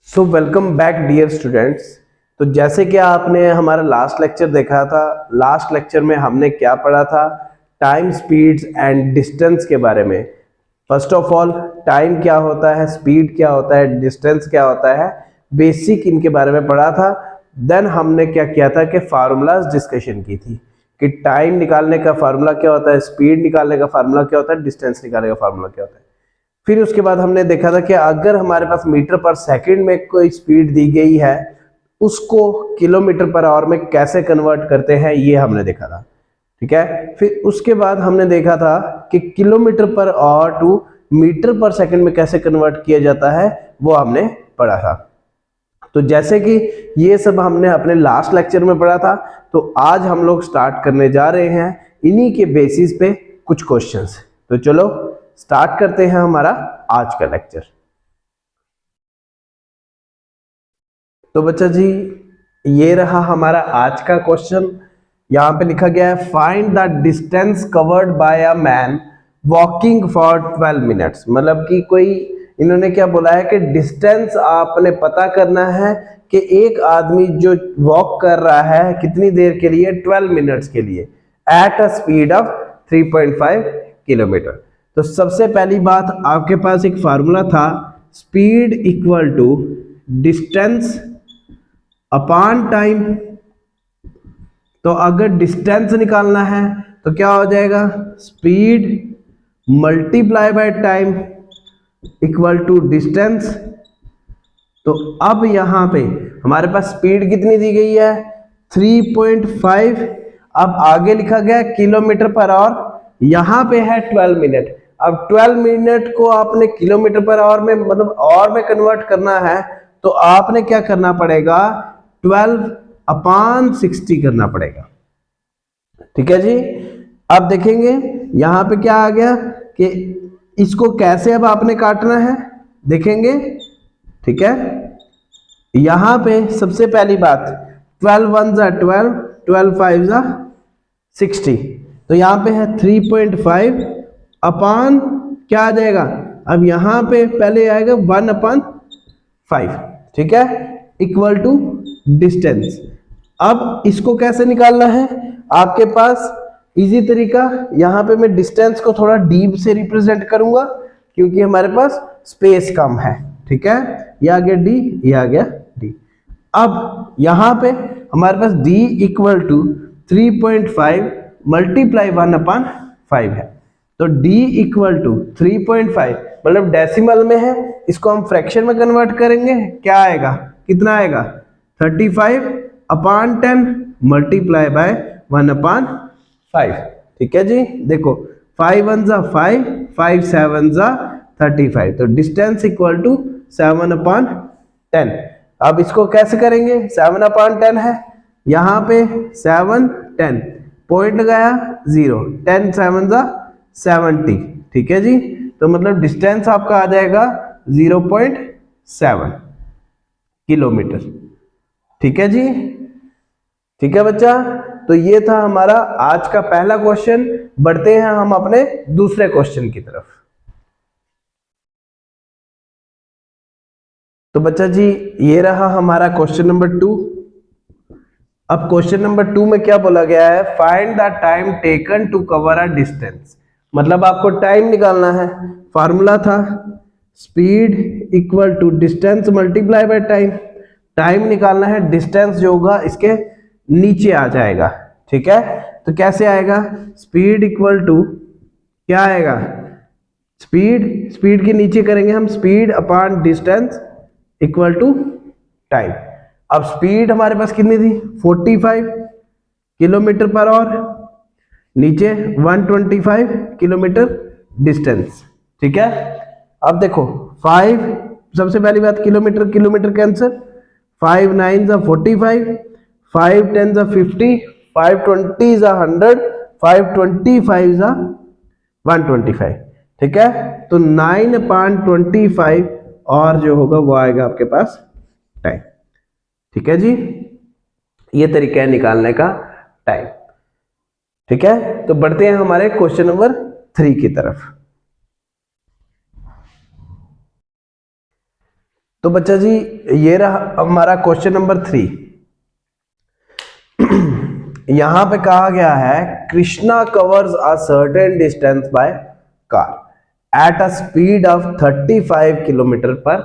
सो welcome back dear students. तो जैसे कि आपने हमारा लास्ट लेक्चर देखा था, लास्ट लेक्चर में हमने क्या पढ़ा था, टाइम, स्पीड्स एंड डिस्टेंस के बारे में। फर्स्ट ऑफ ऑल टाइम क्या होता है, स्पीड क्या होता है, डिस्टेंस क्या होता है, बेसिक इनके बारे में पढ़ा था। देन हमने क्या किया था कि फार्मूलाज डिस्कशन की थी कि टाइम निकालने का फार्मूला क्या होता है, स्पीड निकालने का फार्मूला क्या होता है, डिस्टेंस निकालने का फार्मूला क्या होता है। फिर उसके बाद हमने देखा था कि अगर हमारे पास मीटर पर सेकंड में कोई स्पीड दी गई है, उसको किलोमीटर पर आवर में कैसे कन्वर्ट करते हैं, ये हमने देखा था। ठीक है, फिर उसके बाद हमने देखा था कि kilometre per hour to metre per second में कैसे कन्वर्ट किया जाता है, वो हमने पढ़ा था। तो जैसे कि ये सब हमने अपने लास्ट लेक्चर में पढ़ा था, तो आज हम लोग स्टार्ट करने जा रहे हैं इन्हीं के बेसिस पे कुछ क्वेश्चंस। तो चलो स्टार्ट करते हैं हमारा आज का लेक्चर। तो बच्चा जी, ये रहा हमारा आज का क्वेश्चन। यहां पे लिखा गया है find the distance covered by a man walking for 12 minutes. मतलब कि कोई इन्होंने क्या बोला है कि डिस्टेंस आपने पता करना है कि एक आदमी जो वॉक कर रहा है कितनी देर के लिए, 12 मिनट्स के लिए, at a speed of 3.5 kilometre. तो सबसे पहली बात, आपके पास एक फार्मूला था, speed equal to distance upon time. तो अगर डिस्टेंस निकालना है तो क्या हो जाएगा, speed multiply by time equal to distance. तो अब यहां पे हमारे पास स्पीड कितनी दी गई है, 3.5। अब आगे लिखा गया किलोमीटर पर आवर, यहां पे है 12 मिनट। अब 12 मिनट को आपने किलोमीटर पर आवर में, मतलब आवर में कन्वर्ट करना है, तो आपने क्या करना पड़ेगा, 12/60 करना पड़ेगा। ठीक है जी। अब देखेंगे यहां पे क्या आ गया कि इसको कैसे अब आपने काटना है, देखेंगे। ठीक है, यहां पे सबसे पहली बात, 12 1 जा 12, 12 5 जा 60। तो यहां पे है 3.5 अपॉन क्या आ जाएगा, अब यहां पे पहले आएगा 1/5। ठीक है, इक्वल टू डिस्टेंस। अब इसको कैसे निकालना है, आपके पास इजी तरीका, यहां पे मैं डिस्टेंस को थोड़ा डीप से रिप्रेजेंट करूंगा क्योंकि हमारे पास स्पेस कम है। ठीक है, ये आ गया डी, ये आ गया डी। अब यहां पे हमारे पास d इक्वल टू 3.5 मल्टीप्लाई 1/5 है। तो d इक्वल टू 3.5 मतलब डेसिमल में है, इसको हम फ्रैक्शन में कन्वर्ट करेंगे, क्या आएगा, कितना आएगा, 35/10 मल्टीप्लाई बाय 1/5। ठीक है जी, देखो 5 1 जा 5, 5 7 जा 35। तो डिस्टेंस इक्वल टू 7/10। अब इसको कैसे करेंगे, 7/10 है, यहां पे 7 10 पॉइंट लगाया 0, 10 7 जा 70। ठीक है जी, तो मतलब डिस्टेंस आपका आ जाएगा 0.7 किलोमीटर। ठीक है जी, ठीक है बच्चा। तो ये था हमारा आज का पहला क्वेश्चन। बढ़ते हैं हम अपने दूसरे क्वेश्चन की तरफ। तो बच्चा जी, ये रहा हमारा क्वेश्चन नंबर 2। अब क्वेश्चन नंबर 2 में क्या बोला गया है, find the time taken to cover a distance. मतलब आपको टाइम निकालना है। फार्मूला था speed equal to distance multiply by time. Time निकालना है, डिस्टेंस जो होगा इसके नीचे आ जाएगा। ठीक है, तो कैसे आएगा, स्पीड इक्वल टू क्या आएगा, स्पीड के नीचे करेंगे हम speed upon distance equal to time. अब स्पीड हमारे पास कितनी थी, 45 किलोमीटर पर आवर, नीचे 125 किलोमीटर डिस्टेंस। ठीक है, अब देखो 5, सबसे पहली बात किलोमीटर किलोमीटर कैंसिल, 5 9 जा 45, 5 10 जा 50, 5 20 जा 100, 5 25 जा 125। ठीक है, तो 9/25 और जो होगा वो आएगा आपके पास टाइम। ठीक है जी, ये तरीका है निकालने का टाइम। ठीक है, तो बढ़ते हैं हमारे क्वेश्चन नंबर 3 की तरफ। तो बच्चा जी ये रहा हमारा क्वेश्चन नंबर 3। यहां पे कहा गया है Krishna covers a certain distance by car eight a speed of 35 kilometre per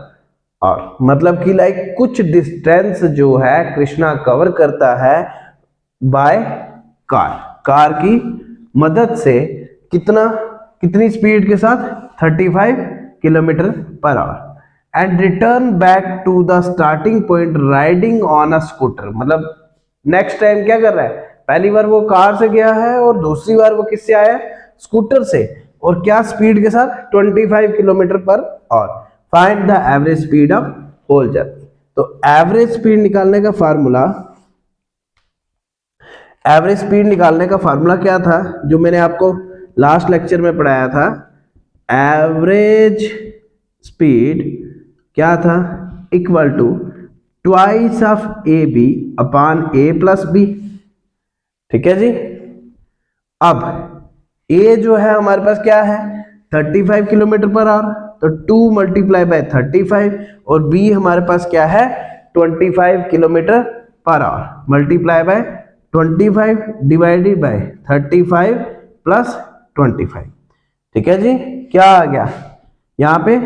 our. मतलब कि लाइक कुछ डिस्टेंस जो है कृष्णा कवर करता है बाय कार की मदद से। कितनी स्पीड के साथ? 35 kilometre per hour and return back to the starting point riding on a scooter. मतलब नेक्स्ट टाइम क्या कर रहा है? पहली बार वो कार से गया है और दूसरी बार वो किससे आया है? स्कूटर से। और क्या स्पीड के साथ? 25 kilometre per hour. Find the average speed of whole journey. तो एवरेज स्पीड निकालने का फार्मूला क्या था जो मैंने आपको लास्ट लेक्चर में पढ़ाया था? एवरेज स्पीड क्या था? Equal to twice of A B upon A plus B. ठीक है जी। अब ए जो है हमारे पास क्या है? 35 किलोमीटर पर आवर, तो 2 मल्टीप्लाई बाय 35, और बी हमारे पास क्या है? 25 kilometre per our multiply by 25 divided by 35 plus 25। ठीक है जी। क्या आ गया यहाँ पे?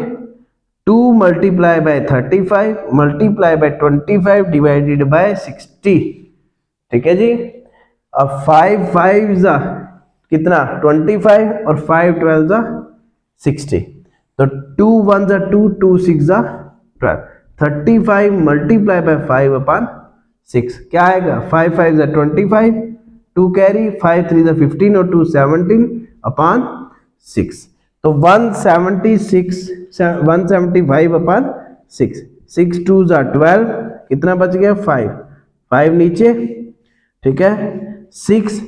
2 multiply by 35 multiply by 25 divided by 60। ठीक है जी। अब 5 5 जा कितना? 25 और 5 12 जा 60। तो 2 1 जा 2, 2 6 जा 12। 35 मल्टीप्लाई बाय 5 अपॉन 6 क्या आएगा? 5 5 जा 25, 2 कैरी, 5 3 जा 15 और 2 17 अपॉन 6। तो 175 अपॉन 6, 6 2 जा 12, कितना बच गया? 5 5 नीचे। ठीक है। 6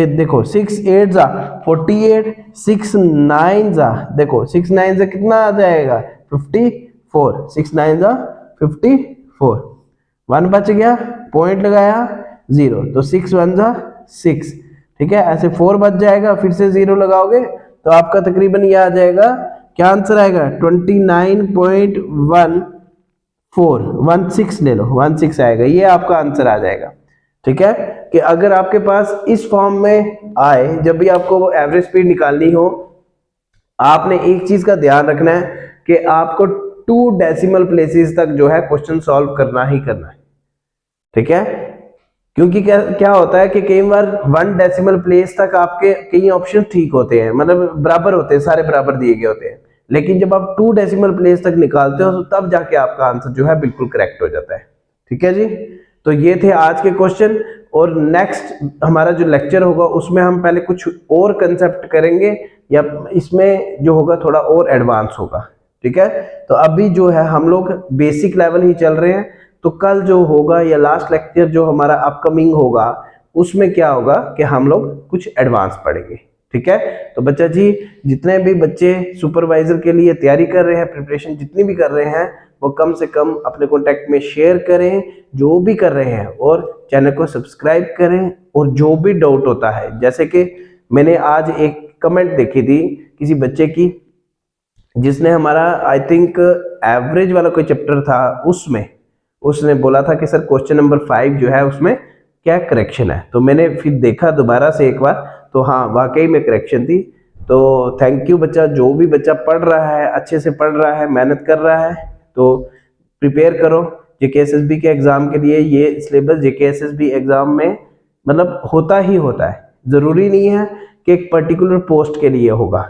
देखो 6 8 जा 48, 6 9 जा देखो 6 9 जा कितना आ जाएगा? 54, 6 9 जा 54। 1 बच गया, पॉइंट लगाया 0, तो 6 1 जा 6। ठीक है। ऐसे 4 बच जाएगा, फिर से 0 लगाओगे तो आपका तकरीबन ये आ जाएगा। क्या आंसर आएगा? 29.1416 ले लो, 16 आएगा, ये आपका आंसर आ जाएगा। ठीक है। कि अगर आपके पास इस फॉर्म में आए, जब भी आपको एवरेज स्पीड निकालनी हो, आपने एक चीज का ध्यान रखना है कि आपको 2 डेसिमल प्लेसेस तक जो है क्वेश्चन सॉल्व करना ही करना है। ठीक है। क्योंकि क्या होता है कि कई बार 1 डेसिमल प्लेस तक आपके कई ऑप्शन ठीक होते हैं, मतलब बराबर होते हैं, सारे बराबर दिए गए होते हैं, लेकिन जब आप 2 डेसिमल प्लेस तक निकालते हो तो तब जाके आपका आंसर जो है बिल्कुल करेक्ट हो जाता है। ठीक है जी। तो ये थे आज के क्वेश्चन, और नेक्स्ट हमारा जो लेक्चर होगा उसमें हम पहले कुछ और कंसेप्ट करेंगे, या इसमें जो होगा थोड़ा और एडवांस होगा। ठीक है। तो अभी जो है हम लोग बेसिक लेवल ही चल रहे हैं, तो कल जो होगा या लास्ट लेक्चर जो हमारा अपकमिंग होगा उसमें क्या होगा कि हम लोग कुछ एडवांस पढ़ेंगे। ठीक है। तो बच्चा जी जितने भी बच्चे सुपरवाइजर के लिए तैयारी कर रहे हैं, प्रिपरेशन जितनी भी कर रहे हैं, वो कम से कम अपने कॉन्टेक्ट में शेयर करें जो भी कर रहे हैं, और चैनल को सब्सक्राइब करें। और जो भी डाउट होता है, जैसे कि मैंने आज एक कमेंट देखी थी किसी बच्चे की, जिसने हमारा आई थिंक एवरेज वाला कोई चैप्टर था, उसमें उसने बोला था कि सर क्वेश्चन नंबर 5 जो है उसमें क्या करेक्शन है। तो मैंने फिर देखा दोबारा से एक बार, तो हाँ वाकई में करेक्शन थी। तो थैंक यू बच्चा, जो भी बच्चा पढ़ रहा है, अच्छे से पढ़ रहा है, मेहनत कर रहा है, तो प्रिपेयर करो जेकेएसएसबी के एग्जाम के लिए। ये सिलेबस जेकेएसएसबी एग्जाम में मतलब होता ही होता है, जरूरी नहीं है कि एक पर्टिकुलर पोस्ट के लिए होगा।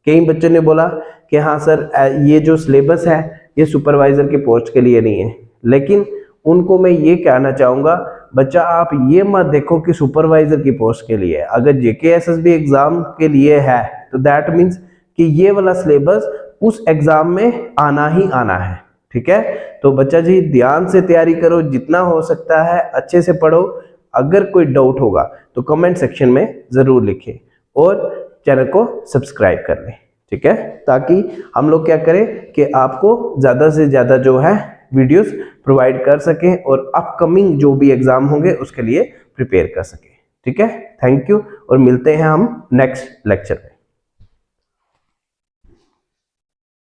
कई बच्चों ने बोला कि हाँ सर ये जो सिलेबस है ये सुपरवाइजर के पोस्ट के लिए नहीं है, लेकिन उनको मैं ये कहना चाहूंगा बच्चा आप ये मत देखो कि सुपरवाइजर की पोस्ट के लिए। अगर जेकेएसएसबी एग्जाम के लिए है तो दैट मीन्स कि ये वाला सिलेबस उस एग्जाम में आना ही आना है। ठीक है। तो बच्चा जी ध्यान से तैयारी करो, जितना हो सकता है अच्छे से पढ़ो। अगर कोई डाउट होगा तो कमेंट सेक्शन में जरूर लिखें, और चैनल को सब्सक्राइब कर लें। ठीक है। ताकि हम लोग क्या करें कि आपको ज्यादा से ज्यादा जो है वीडियोस प्रोवाइड कर सकें, और अपकमिंग जो भी एग्जाम होंगे उसके लिए प्रिपेयर कर सकें। ठीक है। थैंक यू, और मिलते हैं हम नेक्स्ट लेक्चर में।